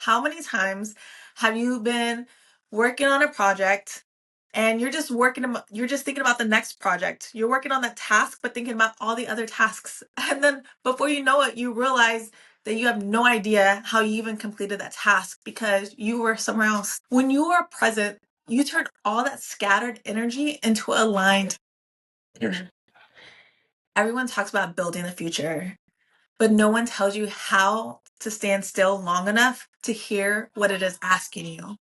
How many times have you been working on a project and you're just thinking about the next project. You're working on that task, but thinking about all the other tasks. And then before you know it, you realize that you have no idea how you even completed that task because you were somewhere else. When you are present, you turn all that scattered energy into aligned energy. Everyone talks about building the future, but no one tells you how to stand still long enough to hear what it is asking you.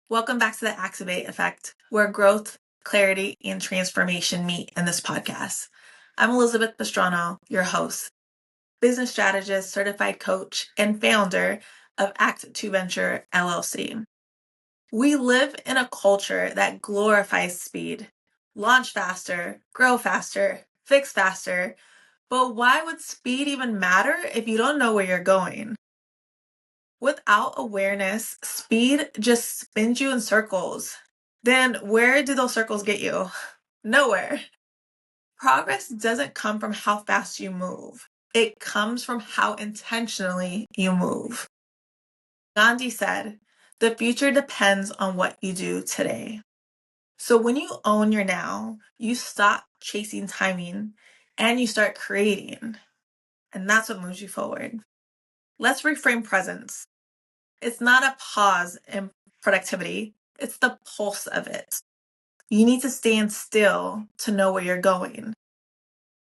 Welcome back to the Activate Effect, where growth, clarity, and transformation meet in this podcast. I'm Elizabeth Pastrano, your host, business strategist, certified coach, and founder of Act 2 Venture LLC. We live in a culture that glorifies speed. Launch faster, grow faster, fix faster. But why would speed even matter if you don't know where you're going? Without awareness, speed just spins you in circles. Then where do those circles get you? Nowhere. Progress doesn't come from how fast you move. It comes from how intentionally you move. Gandhi said, "The future depends on what you do today." So when you own your now, you stop chasing timing and you start creating. And that's what moves you forward. Let's reframe presence. It's not a pause in productivity. It's the pulse of it. You need to stand still to know where you're going.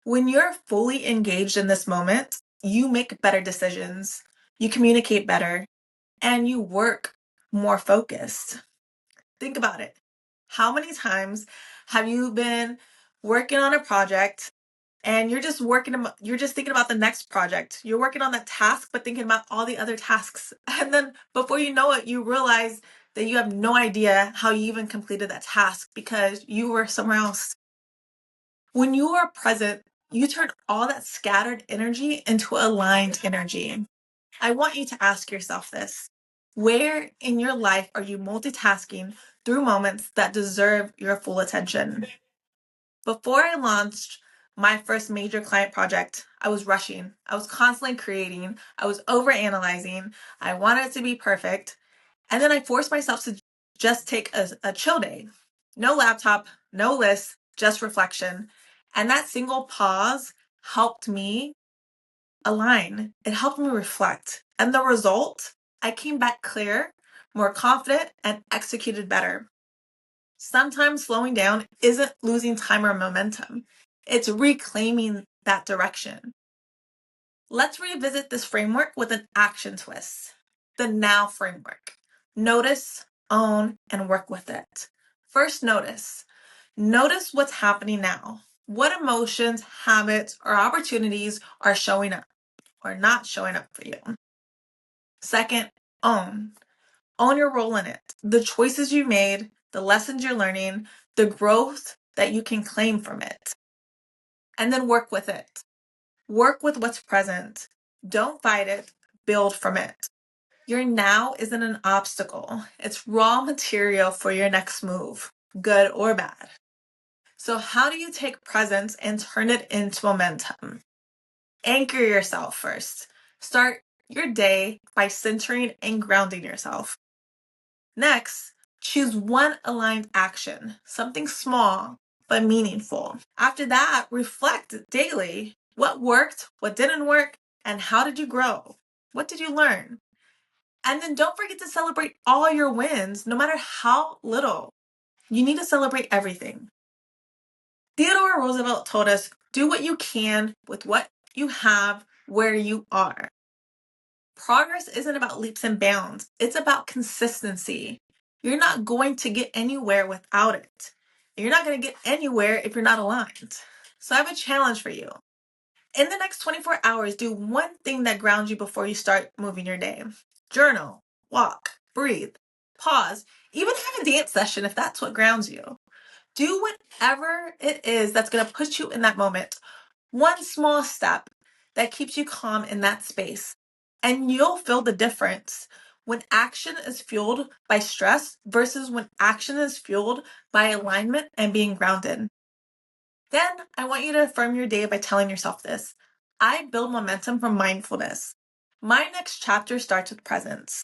When you're fully engaged in this moment, you make better decisions, you communicate better, and you work more focused. Think about it. How many times have you been working on a project and you're just thinking about the next project. You're working on that task, but thinking about all the other tasks. And then before you know it, you realize that you have no idea how you even completed that task because you were somewhere else. When you are present, you turn all that scattered energy into aligned energy. I want you to ask yourself this. Where in your life are you multitasking through moments that deserve your full attention? Before I launched my first major client project, I was rushing. I was constantly creating. I was overanalyzing. I wanted it to be perfect. And then I forced myself to just take a chill day. No laptop, no list, just reflection. And that single pause helped me align. It helped me reflect. And the result, I came back clear, more confident, and executed better. Sometimes slowing down isn't losing time or momentum. It's reclaiming that direction. Let's revisit this framework with an action twist. The now framework. Notice, own, and work with it. First, notice. Notice what's happening now. What emotions, habits, or opportunities are showing up or not showing up for you. Second, own. Own your role in it. The choices you made, the lessons you're learning, the growth that you can claim from it. And then work with it. Work with what's present. Don't fight it, build from it. Your now isn't an obstacle. It's raw material for your next move, good or bad. So how do you take presence and turn it into momentum? Anchor yourself first. Start your day by centering and grounding yourself. Next, choose one aligned action, something small but meaningful. After that, reflect daily. What worked, what didn't work, and how did you grow? What did you learn? And then don't forget to celebrate all your wins, no matter how little. You need to celebrate everything. Theodore Roosevelt told us, do what you can with what you have where you are. Progress isn't about leaps and bounds. It's about consistency. You're not going to get anywhere without it. You're not going to get anywhere if you're not aligned. So I have a challenge for you. In the next 24 hours, do one thing that grounds you before you start moving your day. Journal, walk, breathe, pause, even have a dance session if that's what grounds you. Do whatever it is that's going to put you in that moment. One small step that keeps you calm in that space. And you'll feel the difference when action is fueled by stress versus when action is fueled by alignment and being grounded. Then I want you to affirm your day by telling yourself this. I build momentum from mindfulness. My next chapter starts with presence.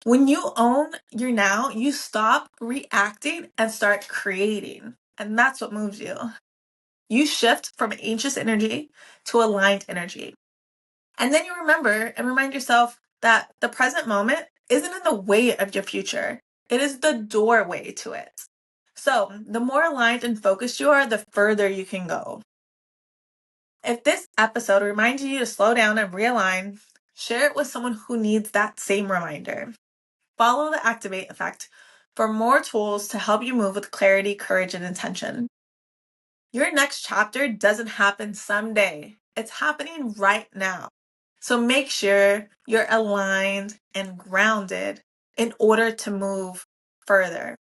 When you own your now, you stop reacting and start creating. And that's what moves you. You shift from anxious energy to aligned energy. And then you remember and remind yourself that the present moment isn't in the way of your future. It is the doorway to it. So the more aligned and focused you are, the further you can go. If this episode reminds you to slow down and realign, share it with someone who needs that same reminder. Follow the Activate effect for more tools to help you move with clarity, courage, and intention. Your next chapter doesn't happen someday. It's happening right now. So make sure you're aligned and grounded in order to move further.